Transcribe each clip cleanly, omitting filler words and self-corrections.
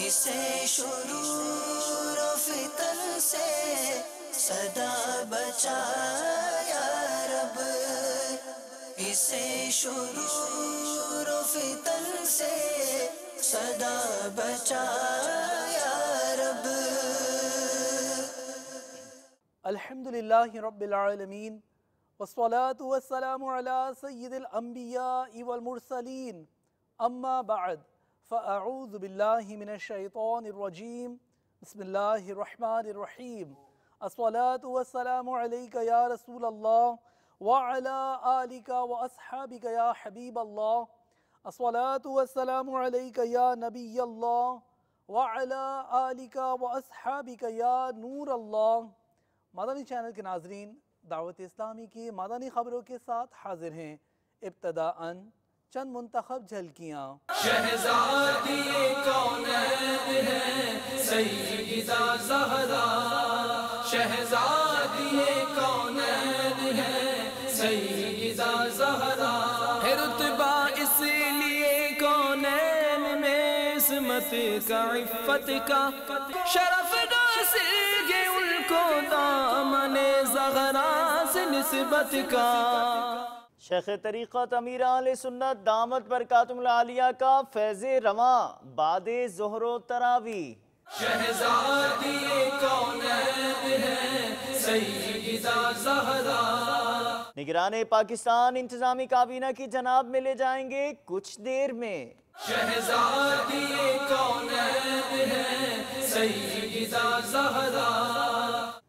اسے شرور و فتن سے صدا بچا یا رب، اسے شرور و فتن سے صدا بچا یا رب۔ الحمدللہ رب العالمین، والصلاة والسلام علی سید الانبیاء والمرسلین، اما بعد فاعوذ باللہ من الشیطان الرجیم، بسم اللہ الرحمن الرحیم۔ الصلاة والسلام علیک یا رسول اللہ وعلی آلک واصحابک یا حبیب اللہ۔ الصلاة والسلام علیک یا نبی اللہ وعلی آلک واصحابک یا نور اللہ۔ مدنی چینل کے ناظرین، دعوت اسلامی کی مدنی خبروں کے ساتھ حاضر ہیں۔ ابتداءً چند منتخب جھلکیاں۔ شہزادی کونین ہے سیدہ زہرا، شہزادی کونین ہے سیدہ زہرا، ہے رتبہ اس لیے کونین میں عصمت کا، عفت کا، شرف ناصر ہے ان کو دامن زہرا سے نسبت کا۔ شیخ طریقت امیر اہل سنت دامت برکاتہم العالیہ کا فیض رواں بعد ظہر و تراویح۔ شہزادی کونین ہے سیدہ زہرا۔ نگران پاکستان انتظامی کابینہ کی جناب میں لے جائیں گے کچھ دیر میں۔ شہزادی کونین ہے سیدہ زہرا۔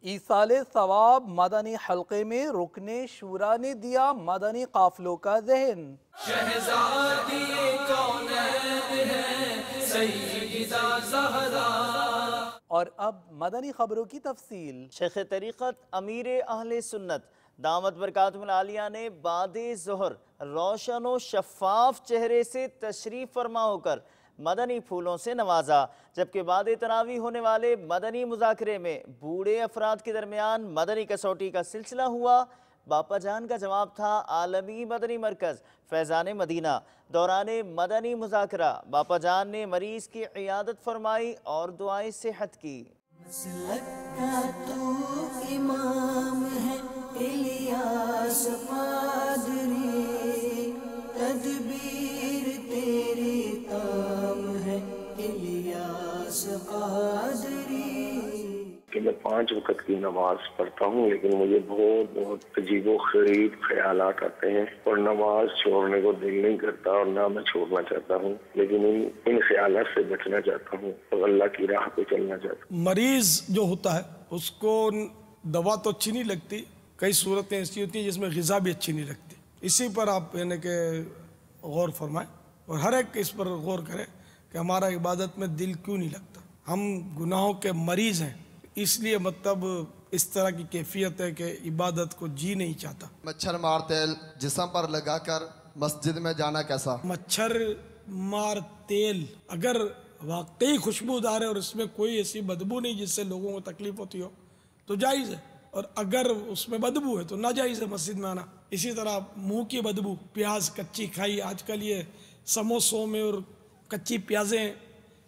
ایصال ثواب مدنی حلقے میں رکن شورا نے دیا مدنی قافلوں کا ذہن۔ شہزادی کونین ہے سیدہ زہرا۔ اور اب مدنی خبروں کی تفصیل۔ شیخ طریقت امیر اہل سنت دامت برکاتہم العالیہ نے بعد ظہر روشن و شفاف چہرے سے تشریف فرما ہو کر مدنی پھولوں سے نوازا، جبکہ بعد تراویح ہونے والے مدنی مذاکرے میں بوڑھے افراد کے درمیان مدنی کسوٹی کا سلسلہ ہوا۔ باپا جان کا جواب تھا عالمی مدنی مرکز فیضان مدینہ۔ دوران مدنی مذاکرہ باپا جان نے مریض کی عیادت فرمائی اور دعائیں صحت کی۔ مسلک کا تو امام ہے الیاس قادری، تدبیر تیری تام ہے الیاس قادری۔ کہ میں 5 وقت کی نماز پڑھتا ہوں، لیکن مجھے بہت عجیب و غریب خیالات آتے ہیں اور نماز چھوڑنے کو دل نہیں کرتا اور نہ میں چھوڑنا چاہتا ہوں، لیکن ان خیالات سے بچنا چاہتا ہوں اور اللہ کی راہ پہ چلنا چاہتا ہوں۔ مریض جو ہوتا ہے اس کو دوا تو اچھی نہیں لگتی، کئی صورتیں ایسی ہوتی ہیں جس میں غذا بھی اچھی نہیں لگتی۔ اسی پر آپ یعنی کہ غور فرمائیں اور ہر ایک اس پر غور کرے کہ ہمارا عبادت میں دل کیوں نہیں لگتا۔ ہم گناہوں کے مریض ہیں، اس لیے مطلب اس طرح کی کیفیت ہے کہ عبادت کو جی نہیں چاہتا۔ مچھر مار تیل جسم پر لگا کر مسجد میں جانا کیسا؟ مچھر مار تیل اگر واقعی خوشبودار ہے اور اس میں کوئی ایسی بدبو نہیں جس سے لوگوں کو تکلیف ہوتی ہو تو جائز ہے، اور اگر اس میں بدبو ہے تو ناجائز ہے مسجد میں آنا۔ اسی طرح منہ کی بدبو، پیاز کچی کھائی، آج کل یہ سموسوں میں اور کچی پیازیں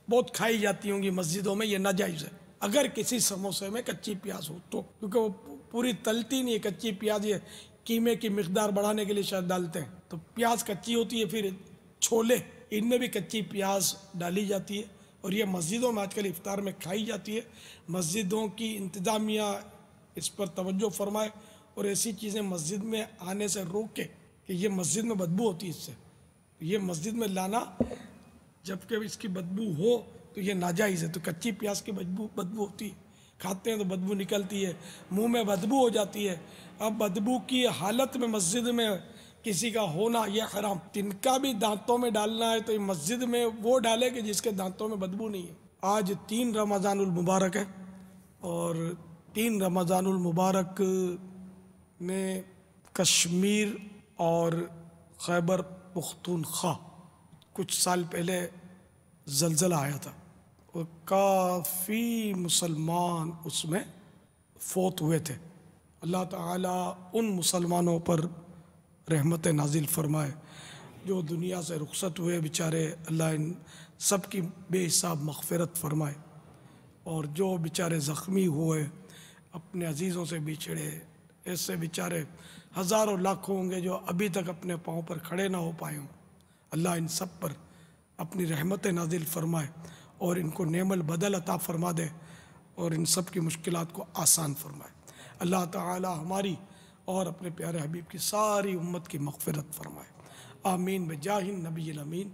بہت کھائی جاتی ہوں گی مسجدوں میں، یہ ناجائز ہے اگر کسی سموسے میں کچی پیاز ہو تو، کیونکہ وہ پوری تلتی نہیں ہے کچی پیاز، یہ قیمے کی مقدار بڑھانے کے لیے شاید ڈالتے ہیں، تو پیاز کچی ہوتی ہے۔ پھر چھولے، ان میں بھی کچی پیاز ڈالی جاتی ہے اور یہ مسجدوں میں آج کل افطار میں کھائی جاتی ہے۔ مسجدوں کی انتظامیہ اس پر توجہ فرمائے اور ایسی چیزیں مسجد میں آنے سے روکے کہ یہ مسجد میں بدبو ہوتی ہے، اس سے یہ مسجد میں لانا جبکہ اس کی بدبو ہو تو یہ ناجائز ہے۔ تو کچی پیاز کی بدبو ہوتی ہے، کھاتے ہیں تو بدبو نکلتی ہے، منہ میں بدبو ہو جاتی ہے۔ اب بدبو کی حالت میں مسجد میں کسی کا ہونا یہ حرام۔ جن کا بھی دانتوں میں ڈالنا ہے تو مسجد میں وہ ڈالے کہ جس کے دانتوں میں بدبو نہیں ہے۔ آج 3 رمضان المبارک ہے اور 3 رمضان المبارک میں کشمیر اور خیبر پختونخوا کچھ سال پہلے زلزلہ آیا تھا اور کافی مسلمان اس میں فوت ہوئے تھے۔ اللہ تعالیٰ ان مسلمانوں پر رحمت نازل فرمائے جو دنیا سے رخصت ہوئے، بیچارے اللہ ان سب کی بے حساب مغفرت فرمائے، اور جو بیچارے زخمی ہوئے، اپنے عزیزوں سے بچھڑے، ایسے بیچارے ہزاروں لاکھوں ہوں گے جو ابھی تک اپنے پاؤں پر کھڑے نہ ہو پائے ہوں، اللہ ان سب پر اپنی رحمت نازل فرمائے اور ان کو نعم البدل عطا فرما دے اور ان سب کی مشکلات کو آسان فرمائے۔ اللہ تعالی ہماری اور اپنے پیارے حبیب کی ساری امت کی مغفرت فرمائے، آمین بجاہ النبی الامین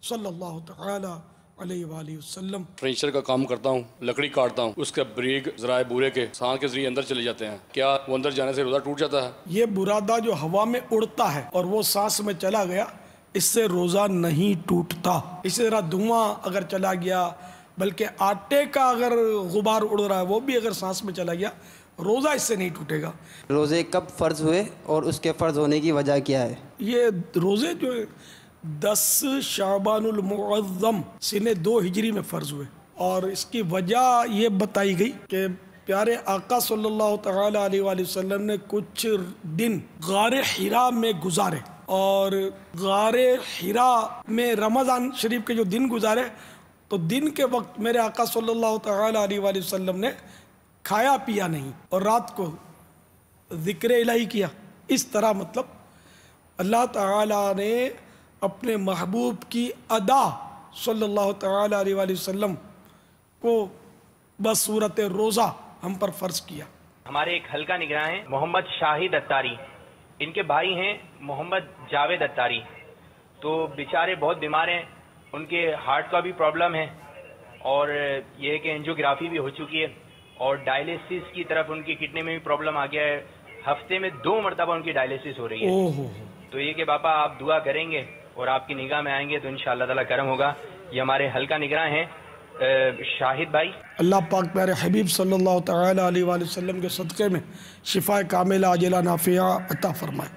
صلی اللہ تعالی علیہ وآلہ وسلم۔ فرنیچر کا کام کرتا ہوں، لکڑی کاٹتا ہوں، اس کے بریک ذرائع بورے کے سانس کے ذریعے اندر چلے جاتے ہیں، کیا وہ اندر جانے سے روزہ ٹوٹ جاتا ہے؟ یہ برادہ جو ہوا میں اڑتا ہے اور وہ سانس میں چلا گیا، اس سے روزہ نہیں ٹوٹتا۔ اسی طرح دھواں اگر چلا گیا، بلکہ آٹے کا اگر غبار اڑ رہا ہے وہ بھی اگر سانس میں چلا گیا، روزہ اس سے نہیں ٹوٹے گا۔ روزے کب فرض ہوئے اور اس کے فرض ہونے کی وجہ کیا ہے؟ یہ روزے جو 10 شعبان المعظم سنہ 2 ہجری میں فرض ہوئے، اور اس کی وجہ یہ بتائی گئی کہ پیارے آقا صلی اللہ تعالی علیہ وآلہ وسلم نے کچھ دن غار حرا میں گزارے، اور غار حرا میں رمضان شریف کے جو دن گزارے تو دن کے وقت میرے آقا صلی اللہ تعالی علیہ وآلہ وسلم نے کھایا پیا نہیں اور رات کو ذکر الہی کیا۔ اس طرح مطلب اللہ تعالیٰ نے اپنے محبوب کی ادا صلی اللہ تعالی علیہ وآلہ وسلم کو بصورت روزہ ہم پر فرض کیا۔ ہمارے ایک حلقہ نگراں ہیں محمد شاہد اتاری، ان کے بھائی ہیں محمد جاوید اتاری، تو بیچارے بہت بیمار ہیں، ان کے ہارٹ کا بھی پرابلم ہے اور یہ ہے کہ اینجیوگرافی بھی ہو چکی ہے اور ڈائلیسس کی طرف ان کی کڈنی میں بھی پرابلم آ گیا ہے، ہفتے میں 2 مرتبہ ان کی ڈائلیسس ہو رہی ہے۔ تو یہ کہ باپا آپ دعا کریں گے اور آپ کی نگاہ میں آئیں گے تو انشاءاللہ تعالیٰ کرم ہوگا۔ یہ ہمارے حلقہ نگراں ہیں شاہد بھائی۔ اللہ پاک پیارے حبیب صلی اللہ تعالی علیہ وآلہ وسلم کے صدقے میں شفا کاملہ عاجلہ نافعہ عطا فرمائے،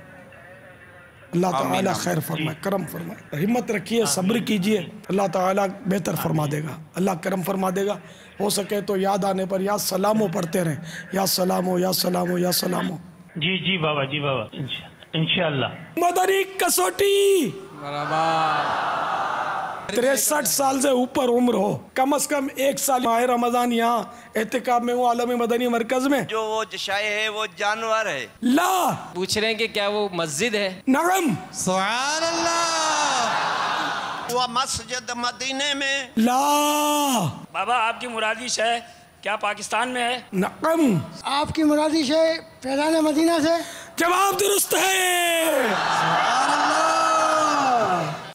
اللہ تعالیٰ خیر فرمائے، کرم فرمائے۔ ہمت رکھیے، صبر کیجئے، اللہ تعالیٰ بہتر فرما دے گا، اللہ کرم فرما دے گا۔ ہو سکے تو یاد آنے پر یا سلامو پڑھتے رہیں، یا سلامو یا سلامو یا سلامو۔ جی بابا، جی بابا، انشاءاللہ۔ مدنی کسوٹی 63 سال سے اوپر عمر ہو، کم از کم 1 سال ماہ رمضان یہاں اعتکاف میں ہوں عالم مدنی مرکز میں۔ جو وہ جشائے ہے وہ جانور ہے؟ لا۔ پوچھ رہے ہیں کہ کیا وہ مسجد ہے؟ نعم۔ سبحان اللہ۔ وہ مسجد مدینے میں؟ لا۔ بابا آپ کی مرادی شے کیا پاکستان میں ہے؟ نعم۔ آپ کی مرادی شے فیضان مدینہ سے؟ جواب درست ہے۔ سبحان اللہ۔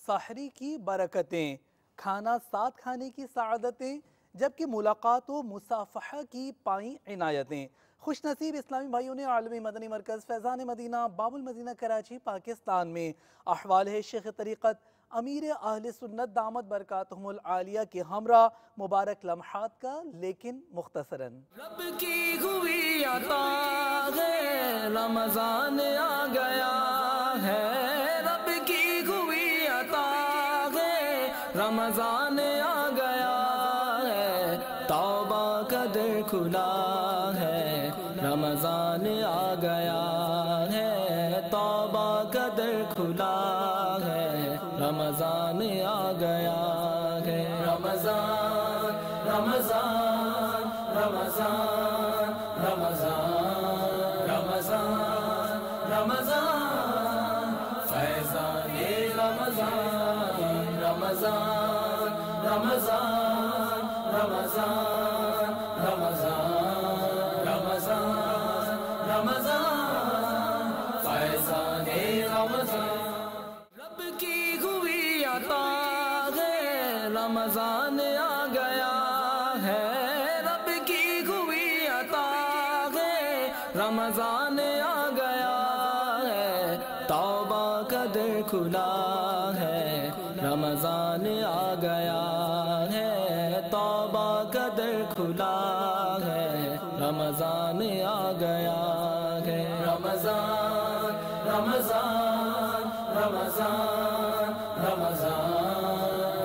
سحری کی برکتیں، کھانا ساتھ کھانے کی سعادتیں، جبکہ ملاقات و مصافحہ کی پائیں عنایتیں۔ خوش نصیب اسلامی بھائیوں نے عالمی مدنی مرکز فیضان مدینہ باب المدینہ کراچی پاکستان میں احوال شیخ طریقت امیر اہل سنت دامت برکاتہم العالیہ کے ہمراہ مبارک لمحات کا لیکن مختصراً۔ رب کی ہوئی عطا ہے، رمضان آ گیا ہے، رب کی ہوئی عطا ہے، رمضان آ گیا ہے، توبہ کا در کھلا ہے، رمضان آ گیا ہے، توبہ کا در کھلا ہے، رمضان آ گیا ہے، رمضان رمضان رمضان رمضان رمضان رمضان فیضان رمضان رمضان رمضان رمضان رمضان رمضان رمضان فیضان رمضان۔ رب کی ہوئی عطا ہے، رمضان آ گیا ہے، رب کی ہوئی عطا ہے، رمضان آ گیا ہے، توبہ کا در کھلا ہے، رمضان آ گیا ہے، توبہ کا در کھلا ہے، رمضان آ گیا ہے، رمضان رمضان رمضان رمضان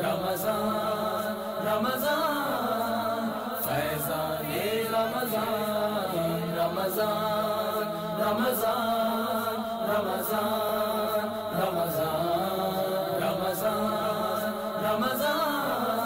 رمضان رمضان فیضان رمضان رمضان رمضان رمضان رمضان رمضان رمضان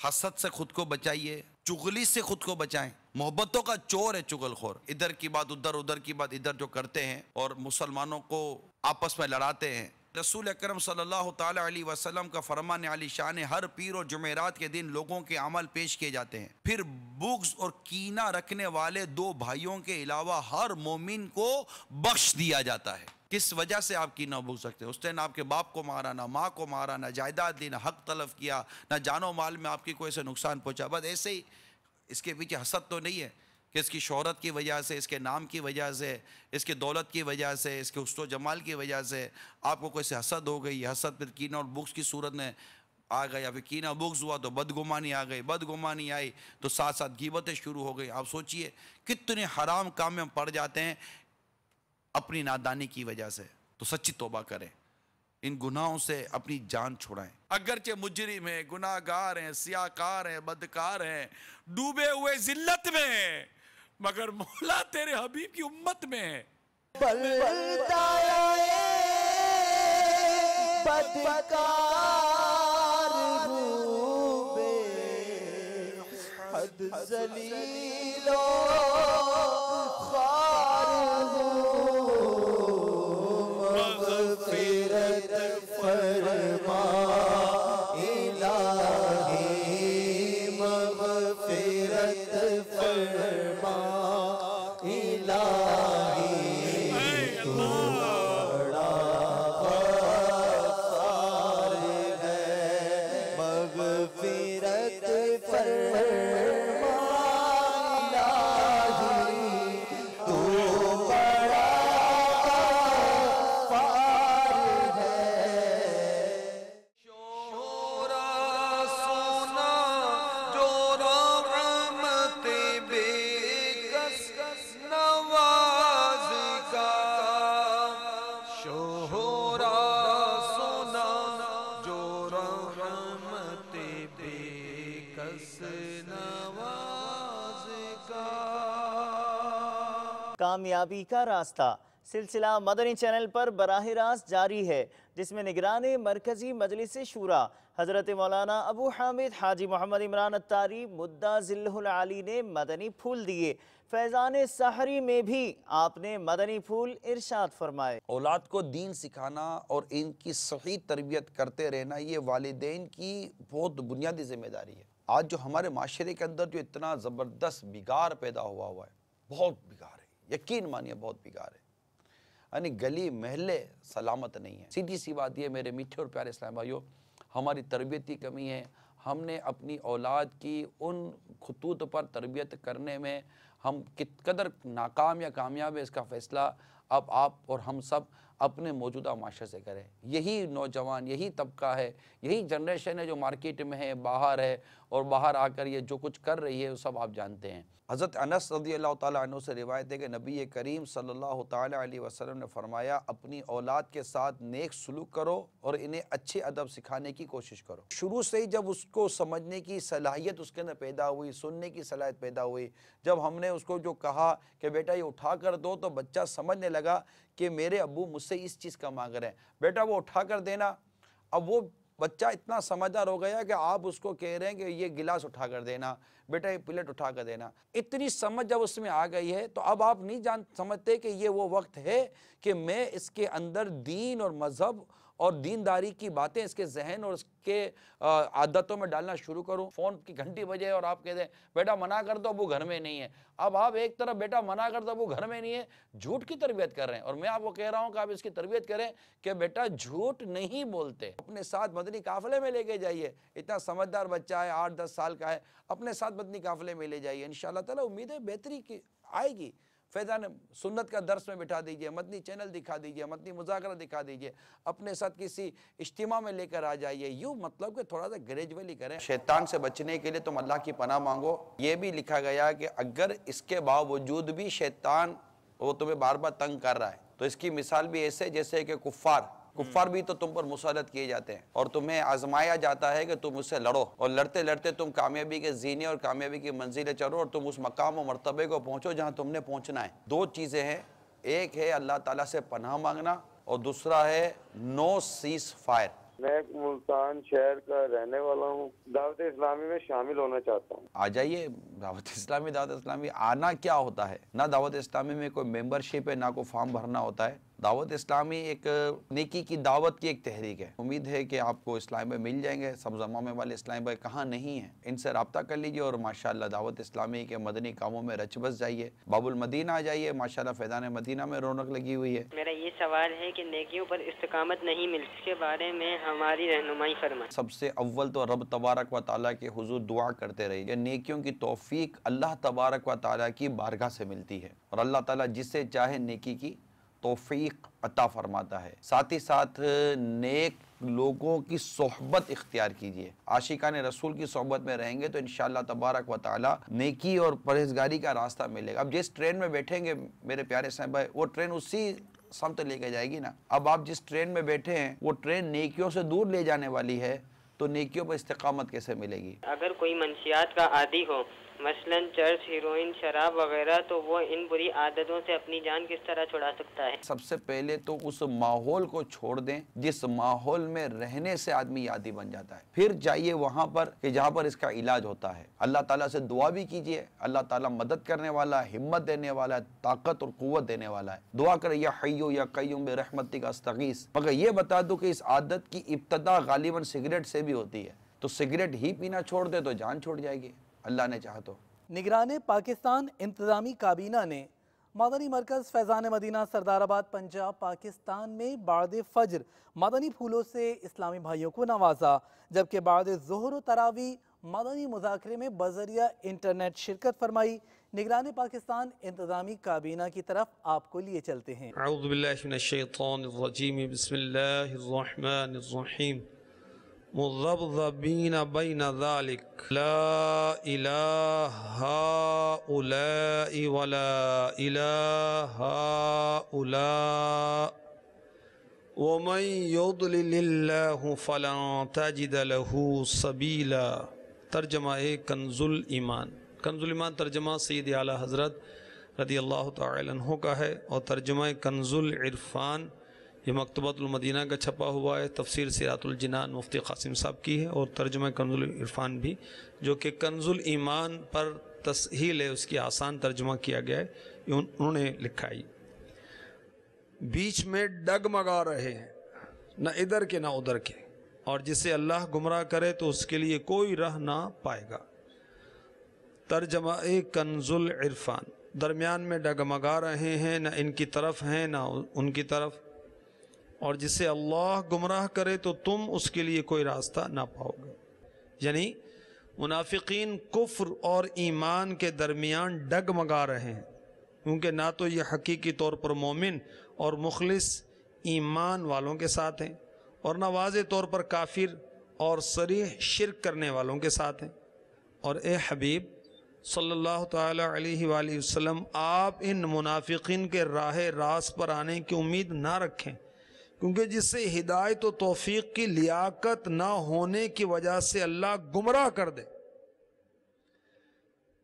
حسد سے خود کو بچائیے، چغلی سے خود کو بچائیں۔ محبتوں کا چور ہے چغل خور، ادھر کی بات ادھر، ادھر کی بات ادھر جو کرتے ہیں اور مسلمانوں کو آپس میں لڑاتے ہیں۔ رسول اکرم صلی اللہ تعالی علیہ وسلم کا فرمان علی شان ہے، ہر پیر اور جمعرات کے دن لوگوں کے عمل پیش کیے جاتے ہیں، پھر بغض اور کینہ رکھنے والے دو بھائیوں کے علاوہ ہر مومن کو بخش دیا جاتا ہے۔ کس وجہ سے آپ کینہ بغض سکتے ہیں؟ اس نے نہ آپ کے باپ کو مارا، نہ ماں کو مارا، نہ جائیداد دی، نہ حق طلب کیا، نہ جان و مال میں آپ کی کوئی سے نقصان پہنچا، بس ایسے ہی اس کے پیچھے حسد تو نہیں ہے کہ اس کی شہرت کی وجہ سے، اس کے نام کی وجہ سے، اس کے دولت کی وجہ سے، اس کے حسن و جمال کی وجہ سے آپ کو کوئی سے حسد ہو گئی، حسد پھر کینہ اور بغض کی صورت میں آ گیا، پھر کینہ بغض ہوا تو بدگمانی آ گئی، بدگمانی آئی تو ساتھ ساتھ غیبتیں شروع ہو گئی۔ آپ سوچئے کتنے حرام کام میں ہم پڑ جاتے ہیں اپنی نادانی کی وجہ سے۔ تو سچی توبہ کریں، ان گناہوں سے اپنی جان چھڑائیں۔ اگرچہ مجرم ہیں، گناہ گار ہیں، سیاہکار ہیں، بدکار ہیں، ڈوبے ہوئے ذلت میں ہیں، مگر مولا تیرے حبیب کی امت میں ہے۔ بدکار ہوں بے حد ذلیل و خوار ہوں، مغفرت فرما الہی، مغفرت فرما الہی، تو بڑا غفار ہے، مغفرت فرما الہی، تو بڑا غفار ہے۔ شورا سونا جو رحمت بے کس نواز کا، شہرا سونا جو رحمت بے کس نواز کا۔ کامیابی کا راستہ سلسلہ مدنی چینل پر براہ راست جاری ہے، جس میں نگران مرکزی مجلس شورا حضرت مولانا ابو حامد حاجی محمد عمران اتاری مدہ ذلہ العالی نے مدنی پھول دیے۔ فیضان سحری میں بھی آپ نے مدنی پھول ارشاد فرمائے۔ اولاد کو دین سکھانا اور ان کی صحیح تربیت کرتے رہنا یہ والدین کی بہت بنیادی ذمہ داری ہے۔ آج جو ہمارے معاشرے کے اندر جو اتنا زبردست بگاڑ پیدا ہوا ہے، بہت بگاڑ ہے، یقین مانیے بہت بگاڑ ہے، یعنی گلی محلے سلامت نہیں ہے۔ سیدھی سی بات یہ میرے میٹھے اور پیارے اسلام بھائیوں، ہماری تربیت کی کمی ہے۔ ہم نے اپنی اولاد کی ان خطوط پر تربیت کرنے میں ہم کت قدر ناکام یا کامیاب ہے، اس کا فیصلہ اب آپ اور ہم سب اپنے موجودہ معاشرے سے کریں۔ یہی نوجوان، یہی طبقہ ہے، یہی جنریشن ہے جو مارکیٹ میں ہے، باہر ہے، اور باہر آ کر یہ جو کچھ کر رہی ہے وہ سب آپ جانتے ہیں۔ حضرت انس رضی اللہ تعالیٰ عنہ سے روایت ہے کہ نبی کریم صلی اللہ تعالیٰ علیہ وسلم نے فرمایا، اپنی اولاد کے ساتھ نیک سلوک کرو اور انہیں اچھے ادب سکھانے کی کوشش کرو۔ شروع سے ہی جب اس کو سمجھنے کی صلاحیت اس کے اندر پیدا ہوئی، سننے کی صلاحیت پیدا ہوئی، جب ہم نے اس کو جو کہا کہ بیٹا یہ اٹھا کر دو، تو بچہ سمجھنے لگا کہ میرے ابو مجھ سے اس چیز کا مانگ رہے ہیں، بیٹا وہ اٹھا کر دینا۔ اب وہ بچہ اتنا سمجھدار ہو گیا کہ آپ اس کو کہہ رہے ہیں کہ یہ گلاس اٹھا کر دینا، بیٹا یہ پلیٹ اٹھا کر دینا۔ اتنی سمجھ جب اس میں آ گئی ہے تو اب آپ نہیں سمجھتے کہ یہ وہ وقت ہے کہ میں اس کے اندر دین اور مذہب اور دینداری کی باتیں اس کے ذہن اور اس کے عادتوں میں ڈالنا شروع کروں۔ فون کی گھنٹی بجے اور آپ کہتے ہیں بیٹا منع کر دو ابو گھر میں نہیں ہے۔ اب آپ ایک طرف بیٹا منع کر دو ابو گھر میں نہیں ہے، جھوٹ کی تربیت کر رہے ہیں، اور میں آپ کو کہہ رہا ہوں کہ آپ اس کی تربیت کریں کہ بیٹا جھوٹ نہیں بولتے۔ اپنے ساتھ مدنی قافلے میں لے کے جائیے، اتنا سمجھدار بچہ ہے، 8-10 سال کا ہے، اپنے ساتھ مدنی قافلے میں لے جائیے، انشاءاللہ تعالیٰ امید ہے بہتری کی آئے گی۔ فیضان سنت کا درس میں بٹھا دیجئے، مدنی چینل دکھا دیجئے، مدنی مذاکرہ دکھا دیجئے، اپنے ساتھ کسی اجتماع میں لے کر آ جائیے، یوں مطلب کہ تھوڑا سا گریجولی کریں۔ شیطان سے بچنے کے لیے تم اللہ کی پناہ مانگو۔ یہ بھی لکھا گیا کہ اگر اس کے باوجود بھی شیطان وہ تمہیں بار بار تنگ کر رہا ہے تو اس کی مثال بھی ایسے جیسے کہ کفار بھی تو تم پر مسلط کیے جاتے ہیں اور تمہیں آزمایا جاتا ہے کہ تم اس سے لڑو، اور لڑتے لڑتے تم کامیابی کے زینے اور کامیابی کی منزلیں چڑھو اور تم اس مقام و مرتبے کو پہنچو جہاں تم نے پہنچنا ہے۔ دو چیزیں ہیں، ایک ہے اللہ تعالیٰ سے پناہ مانگنا اور دوسرا ہے نو سیز فائر، میں ایک ملتان شہر کا رہنے والا ہوں، دعوت اسلامی میں شامل ہونا چاہتا ہوں۔ آ جائیے دعوت اسلامی آنا کیا ہوتا ہے؟ نہ دعوت اسلامی میں کوئی ممبرشپ ہے، نہ کوئی فارم بھرنا ہوتا ہے۔ دعوت اسلامی ایک نیکی کی دعوت کی ایک تحریک ہے۔ امید ہے کہ آپ کو اسلام بھائی مل جائیں گے۔ سبز امامے والے اسلام بھائی کہاں نہیں ہیں، ان سے رابطہ کر لیجئے اور ماشاءاللہ دعوت اسلامی کے مدنی کاموں میں رچ بس جائیے۔ باب المدینہ آ جائیے، ماشاءاللہ فیضان مدینہ میں رونق لگی ہوئی ہے۔ میرا یہ سوال ہے کہ نیکیوں پر استقامت نہیں ملتی، اس کے بارے میں ہماری رہنمائی فرمائیں۔ سب سے اول تو رب تبارک و تعالیٰ کے حضور دعا کرتے رہیے کہ نیکیوں کی توفیق اللہ تبارک و تعالیٰ کی بارگاہ سے ملتی ہے، اور اللہ تعالیٰ جس سے چاہے نیکی کی توفیق عطا فرماتا ہے۔ ساتھ ہی ساتھ نیک لوگوں کی صحبت اختیار کیجئے۔ عاشقان رسول کی صحبت میں رہیں گے تو انشاءاللہ تبارک و تعالی نیکی اور پرہیزگاری کا راستہ ملے گا۔ اب جس ٹرین میں بیٹھیں گے میرے پیارے صاحب بھائی، وہ ٹرین اسی سمت لے کے جائے گی نا۔ اب آپ جس ٹرین میں بیٹھے ہیں وہ ٹرین نیکیوں سے دور لے جانے والی ہے، تو نیکیوں پر استقامت کیسے ملے گی؟ اگر کوئی منشیات کا عادی ہو، مثلا چرس، ہیروئن، شراب وغیرہ، تو وہ ان بری عادتوں سے اپنی جان کس طرح چھڑا سکتا ہے؟ سب سے پہلے تو اس ماحول کو چھوڑ دیں جس ماحول میں رہنے سے آدمی عادی بن جاتا ہے، پھر جائیے وہاں پر کہ جہاں پر اس کا علاج ہوتا ہے۔ اللہ تعالیٰ سے دعا بھی کیجئے، اللہ تعالیٰ مدد کرنے والا ہے، ہمت دینے والا ہے، طاقت اور قوت دینے والا ہے۔ دعا کرے یا حیو یا قیوم برحمتک استغیث۔ مگر یہ بتا دو کہ اس عادت کی ابتدا غالباً سگریٹ سے بھی ہوتی ہے، تو سگریٹ ہی پینا چھوڑ دے تو جان چھوڑ جائے گی، اللہ نے چاہا تو۔ نگران پاکستان انتظامی کابینہ نے مدنی مرکز فیضان مدینہ سردار آباد پنجاب پاکستان میں بعد فجر مدنی پھولوں سے اسلامی بھائیوں کو نوازا، جبکہ بعد ظہر و تراویح مدنی مذاکرے میں بذریعہ انٹرنیٹ شرکت فرمائی۔ نگران پاکستان انتظامی کابینہ کی طرف آپ کو لیے چلتے ہیں۔ اعوذ باللہ من الشیطان الرجیم، بسم اللہ الرحمن الرحیم۔ مذبذبین بین ذالک لا الہ ہؤلاء ولا الہ ہؤلاء ومن یضلل اللہ فلن تجد له سبیلا۔ ترجمہ کنز الایمان۔ کنز الایمان ترجمہ سید اعلیٰ حضرت رضی اللہ تعالی عنہ کا ہے، اور ترجمہ کنز العرفان یہ مکتبۃ المدینہ کا چھپا ہوا ہے، تفسیر سیرات الجنان مفتی قاسم صاحب کی ہے، اور ترجمہ کنز العرفان بھی جو کہ کنز الایمان پر تسہیل ہے، اس کی آسان ترجمہ کیا گیا ہے، انہوں نے لکھا ہے۔ بیچ میں ڈگمگا رہے ہیں، نہ ادھر کے نہ ادھر کے، اور جسے اللہ گمراہ کرے تو اس کے لیے کوئی راہ نہ پائے گا۔ ترجمہ کنز العرفان، درمیان میں ڈگمگا رہے ہیں، نہ ان کی طرف ہیں نہ ان کی طرف، اور جسے اللہ گمراہ کرے تو تم اس کے لیے کوئی راستہ نہ پاؤ گے۔ یعنی منافقین کفر اور ایمان کے درمیان ڈگمگا رہے ہیں، کیونکہ نہ تو یہ حقیقی طور پر مومن اور مخلص ایمان والوں کے ساتھ ہیں، اور نہ واضح طور پر کافر اور صریح شرک کرنے والوں کے ساتھ ہیں۔ اور اے حبیب صلی اللہ تعالی علیہ وآلہ وسلم، آپ ان منافقین کے راہ راست پر آنے کی امید نہ رکھیں، کیونکہ جس سے ہدایت و توفیق کی لیاقت نہ ہونے کی وجہ سے اللہ گمراہ کر دے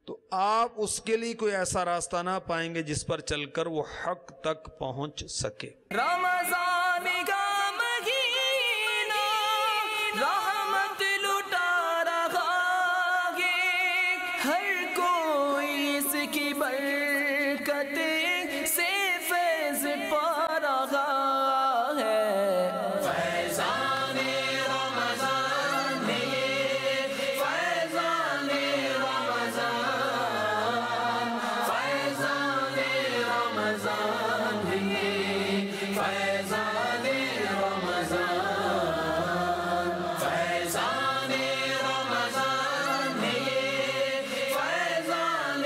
تو آپ اس کے لیے کوئی ایسا راستہ نہ پائیں گے جس پر چل کر وہ حق تک پہنچ سکے۔ رمضان کا مہینہ رحمت لٹا رہا ہے، ہر کوئی اس کی برکت سے فیض پا رہا ہے۔ فیضان رمضان ہے، فیضان رمضان، فیضان رمضان ہے، فیضان رمضان، فیضان رمضان ہے، فیضان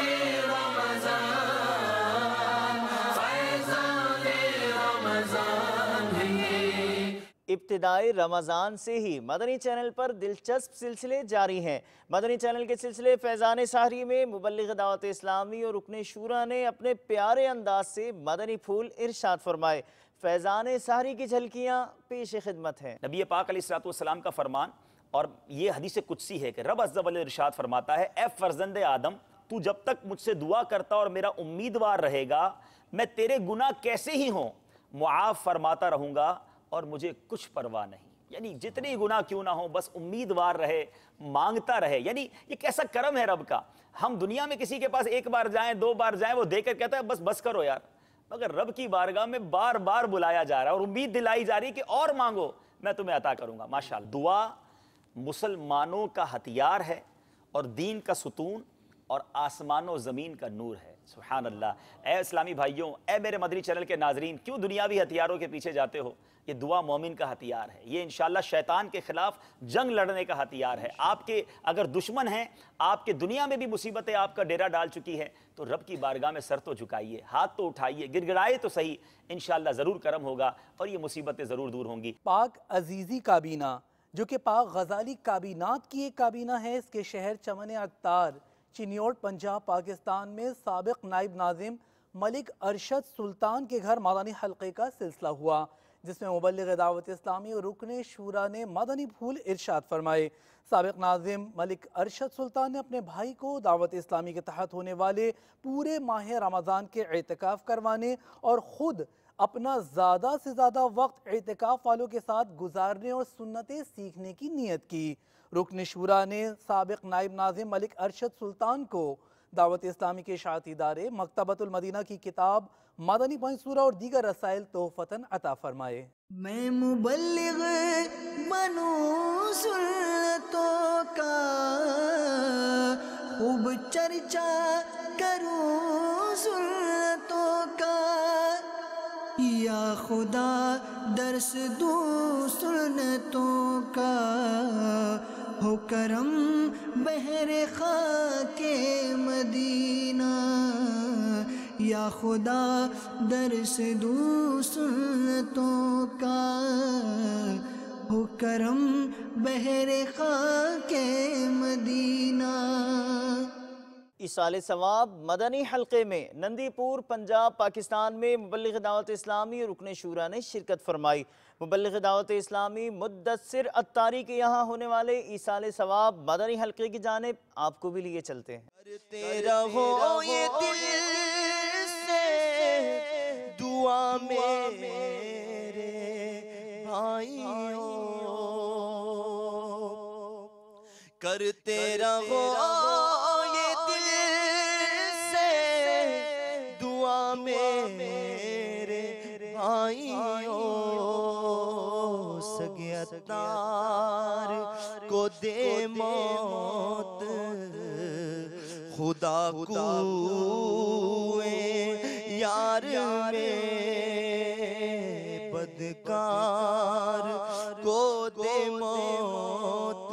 رمضان، فیضان رمضان ہے۔ ابتدائی رمضان سے ہی مدنی چینل پر دلچسپ سلسلے جاری ہیں۔ مدنی چینل کے سلسلے فیضان سحری میں مبلغ دعوت اسلامی اور رکن شورا نے اپنے پیارے انداز سے مدنی پھول ارشاد فرمائے۔ فیضان سحری کی جھلکیاں پیش خدمت ہیں۔ نبی پاک علیہ السلام کا فرمان، اور یہ حدیث قدسی ہے کہ رب عز و جل ارشاد فرماتا ہے، اے فرزند آدم، تو جب تک مجھ سے دعا کرتا اور میرا امیدوار رہے گا، میں تیرے گناہ کیسے ہی ہوں معاف فرماتا رہوں گا اور مجھے کچھ پرواہ نہیں۔ یعنی جتنی گناہ کیوں نہ ہو بس امیدوار رہے، مانگتا رہے. یعنی یہ کیسا کرم ہے رب کا. ہم دنیا میں کسی کے پاس ایک بار جائیں 2 بار جائیں وہ دے کر کہتا ہے بس کرو یار، مگر رب کی بارگاہ میں بار بار بلایا جا رہا ہے اور امید دلائی جا رہی ہے کہ اور مانگو میں تمہیں عطا کروں گا. ماشاءاللہ دعا مسلمانوں کا ہتھیار ہے اور دین کا ستون اور آسمان و زمین کا نور ہے. سبحان اللہ. اے اسلامی بھائیوں، اے میرے مدنی چینل کے ناظرین، کیوں دنیاوی ہتھیاروں کے پیچھے جاتے ہو؟ یہ دعا مومن کا ہتھیار ہے. یہ انشاءاللہ شیطان کے خلاف جنگ لڑنے کا ہتھیار ہے. آپ کے اگر دشمن ہیں، آپ کے دنیا میں بھی مصیبتیں آپ کا ڈیرا ڈال چکی ہے، تو رب کی بارگاہ میں سر تو جھکائیے، ہاتھ تو اٹھائیے، گڑ گڑائے تو صحیح، انشاءاللہ ضرور کرم ہوگا اور یہ مصیبتیں ضرور دور ہوں گی. پاک عزیزی کابینہ جو کہ پاک غزالی کابینات کی ایک کابینہ ہے، اس کے شہر چمن عطار چنیوٹ پنجاب پاکستان میں سابق نائب ناظم ملک ارشد سلطان کے گھر مدنی حلقے کا سلسلہ ہوا، جس میں مبلغ دعوت اسلامی اور رکن شورا نے مدنی پھول ارشاد فرمائے. سابق ناظم ملک ارشد سلطان نے اپنے بھائی کو دعوت اسلامی کے تحت ہونے والے پورے ماہ رمضان کے اعتکاف کروانے اور خود اپنا زیادہ سے زیادہ وقت اعتکاف والوں کے ساتھ گزارنے اور سنتیں سیکھنے کی نیت کی. رکن شورا نے سابق نائب ناظم ملک ارشد سلطان کو دعوت اسلامی کے اشاعتی ادارے مکتبۃ المدینہ کی کتاب مدنی پنصورہ اور دیگر رسائل تحفتاً عطا فرمائے. میں مبلغ بنوں سنتوں کا، خوب چرچا کروں سنتوں کا، یا خدا درس دوں سنتوں کا، ہو کرم بحر خاک مدینہ، یا خدا درس دوں سنتوں کا، ہو کرم بحر خاک مدینہ. ایصال ثواب مدنی حلقے میں نندی پور پنجاب پاکستان میں مبلغ دعوت اسلامی اور رکن شورا نے شرکت فرمائی. مبلغ دعوت اسلامی مدثر عطاری کے یہاں ہونے والے ایصال ثواب مدنی حلقے کی جانب آپ کو بھی لیے چلتے ہیں. تیرا ہو یہ دل سے دعا میرے بھائیوں، کرتے رہو یہ دل سے دعا میرے بھائیوں، سگے عطار کو دے موت، خدا کوئے یار میں بدکار کو دے موت،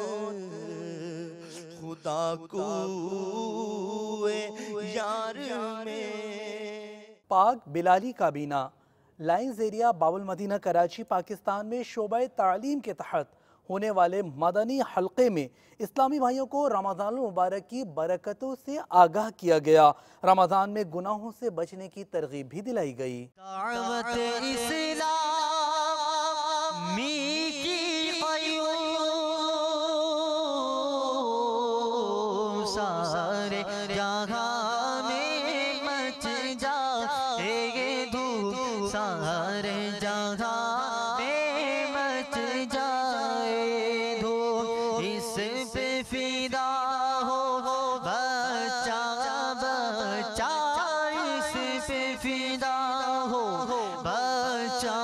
خدا کوئے یار میں. پاک بلالی کابینہ لائنز ایریا باول مدینہ کراچی پاکستان میں شعبہ تعلیم کے تحت ہونے والے مدنی حلقے میں اسلامی بھائیوں کو رمضان المبارک کی برکتوں سے آگاہ کیا گیا. رمضان میں گناہوں سے بچنے کی ترغیب بھی دلائی گئی. دعوت اسلامی کی قیوم سارے جہاں میں مچ جائے دھوم، سارے جہاں میں مچ جائے دھوم، اس پہ فدا ہو بچہ بچہ، اس پہ فدا ہو بچہ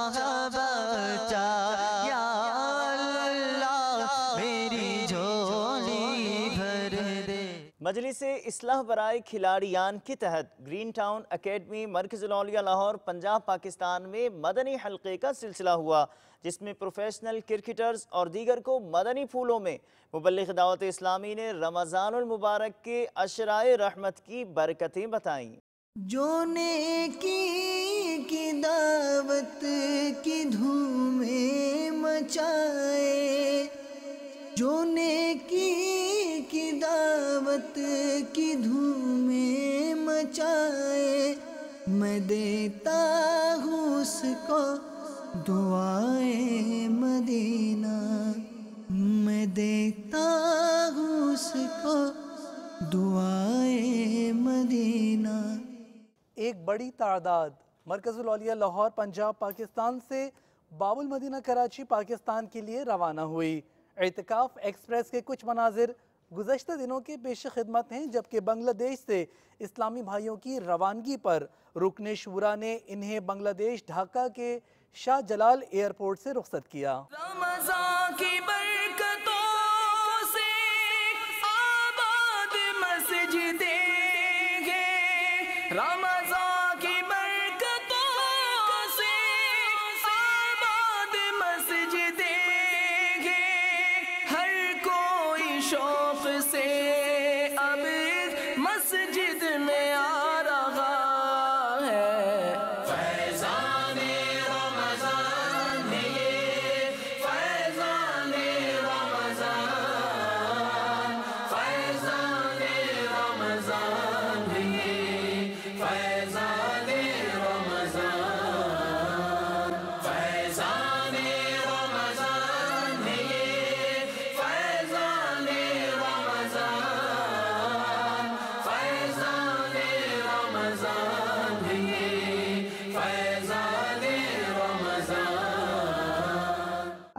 بچہ، یا اللہ میری جھولی بھر دے. مجلس اصلاح برائے کھلاڑیان کے تحت گرین ٹاؤن اکیڈمی مرکز الاولیاء لاہور پنجاب پاکستان میں مدنی حلقے کا سلسلہ ہوا، جس میں پروفیشنل کرکٹرز اور دیگر کو مدنی پھولوں میں مبلغ دعوت اسلامی نے رمضان المبارک کے عشرائے رحمت کی برکتیں بتائیں. جو نیکی کی دعوت کی دھومیں مچائے، جو نیکی کی دعوت کی دھومیں مچائے، میں دیتا ہوں اس کو دعائے مدینہ، میں دیتا ہوں اس کو دعائے مدینہ. ایک بڑی تعداد مرکز الاولیاء لاہور پنجاب پاکستان سے باب المدینہ کراچی پاکستان کے لیے روانہ ہوئی۔ اعتکاف ایکسپریس کے کچھ مناظر گزشتہ دنوں کے پیش خدمت ہیں، جبکہ بنگلہ دیش سے اسلامی بھائیوں کی روانگی پر رکن شورا نے انہیں بنگلہ دیش ڈھاکہ کے شاہ جلال ایئرپورٹ سے رخصت کیا۔ رمضان کی برکتوں سے آباد مسجدیں ہیں، رمضان کی برکتوں سے آباد مسجدیں ہیں، ہر کوئی شوق سے اب مسجد میں آ رہا ہے۔ فیضان رمضان ہے، فیضان رمضان، فیضان رمضان ہے، فیضان رمضان، فیضان رمضان ہے، فیضان رمضان، فیضان رمضان ہے، فیضان رمضان۔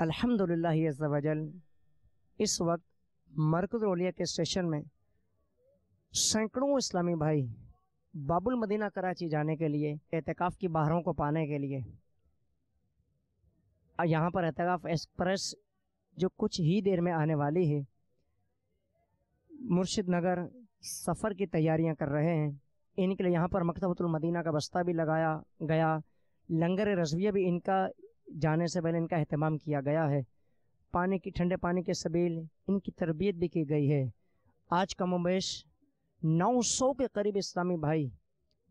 الحمدللہ عز و جل اس وقت مرکز اولیا کے اسٹیشن میں سینکڑوں اسلامی بھائی باب المدینہ کراچی جانے کے لیے اعتکاف کی باہروں کو پانے کے لیے یہاں پر اعتکاف ایکسپریس جو کچھ ہی دیر میں آنے والی ہے مرشد نگر سفر کی تیاریاں کر رہے ہیں۔ ان کے لیے یہاں پر مکتبۃ المدینہ کا بستہ بھی لگایا گیا، لنگر رضویہ بھی ان کا جانے سے پہلے ان کا اہتمام کیا گیا ہے، پانی کی ٹھنڈے پانی کے سبیل ان کی تربیت بھی کی گئی ہے۔ آج کم و بیش 900 کے قریب اسلامی بھائی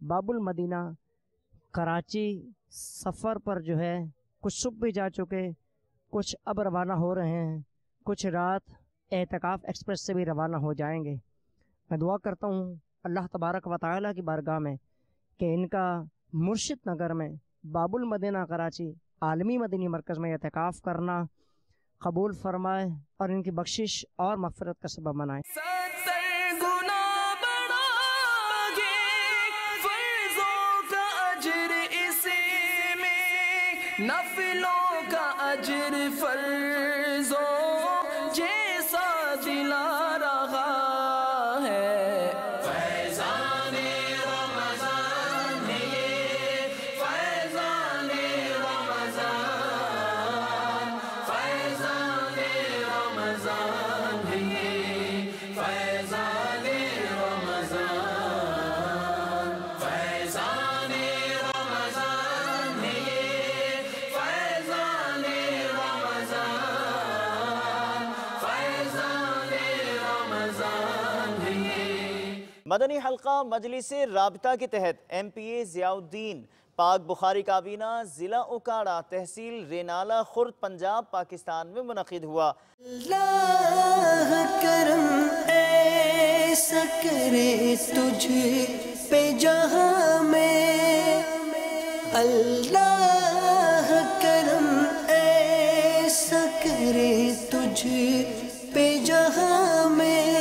باب المدینہ کراچی سفر پر جو ہے کچھ صبح بھی جا چکے، کچھ اب روانہ ہو رہے ہیں، کچھ رات اعتکاف ایکسپریس سے بھی روانہ ہو جائیں گے۔ میں دعا کرتا ہوں اللہ تبارک و تعالیٰ کی بارگاہ میں کہ ان کا مرشد نگر میں باب المدینہ کراچی عالمی مدنی مرکز میں اعتکاف کرنا قبول فرمائے اور ان کی بخشش اور مغفرت کا سبب بنائے۔ 70 گنا بڑھا گے فرضوں کا اجر اسی میں، نفلوں کا اجر فرضوں جیسا دلا رہا ہے۔ فیضان رمضان ہے، فیضان رمضان، فیضان رمضان ہے، فیضان رمضان، فیضان رمضان ہے، فیضان رمضان، فیضان رمضان ہے۔ مدنی حلقہ مجلس رابطہ کے تحت ایم پی اے ضیاء الدین پاک بخاری کابینہ ضلع اکاڑا تحصیل رینالہ خرد پنجاب پاکستان میں منعقد ہوا۔ اللہ کرم ایسا کرے تجھ پہ جہاں میں، اللہ کرم ایسا کرے تجھ پہ جہاں میں،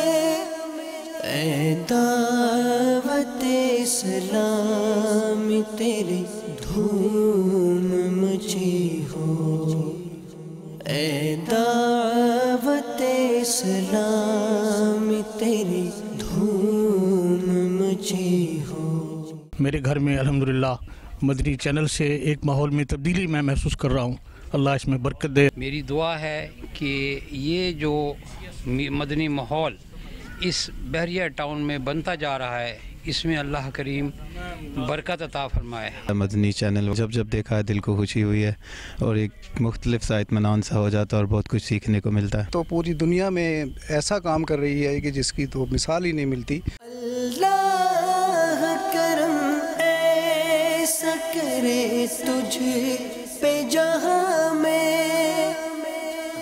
اے دعوت اسلام تیری دھوم مچی ہو، اے دعوت اسلام تیری دھوم مچی ہو۔ میرے گھر میں الحمدللہ مدنی چینل سے ایک ماحول میں تبدیلی میں محسوس کر رہا ہوں، اللہ اس میں برکت دے۔ میری دعا ہے کہ یہ جو مدنی ماحول اس بحریہ ٹاؤن میں بنتا جا رہا ہے اس میں اللہ کریم برکت عطا فرمائے۔ مدنی چینل جب جب دیکھا ہے دل کو خوشی ہوئی ہے اور ایک مختلف سا اطمینان سا ہو جاتا ہے اور بہت کچھ سیکھنے کو ملتا ہے۔ تو پوری دنیا میں ایسا کام کر رہی ہے کہ جس کی تو مثال ہی نہیں ملتی۔ اللہ کرم ایسا کرے تجھ پہ جہاں میں،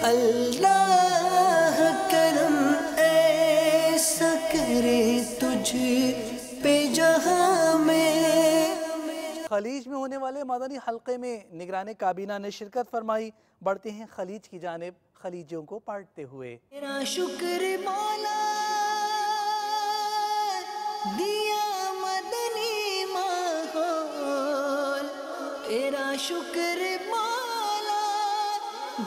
اللہ کرم ایسا کرے تجھ پہ جہاں میں۔ خلیج میں ہونے والے مدنی حلقے میں نگران کابینہ نے شرکت فرمائی۔ بڑھتے ہیں خلیج کی جانب خلیجیوں کو پالٹتے ہوئے۔ تیرا شکر مولا دیا مدنی ماحول، تیرا شکر مولا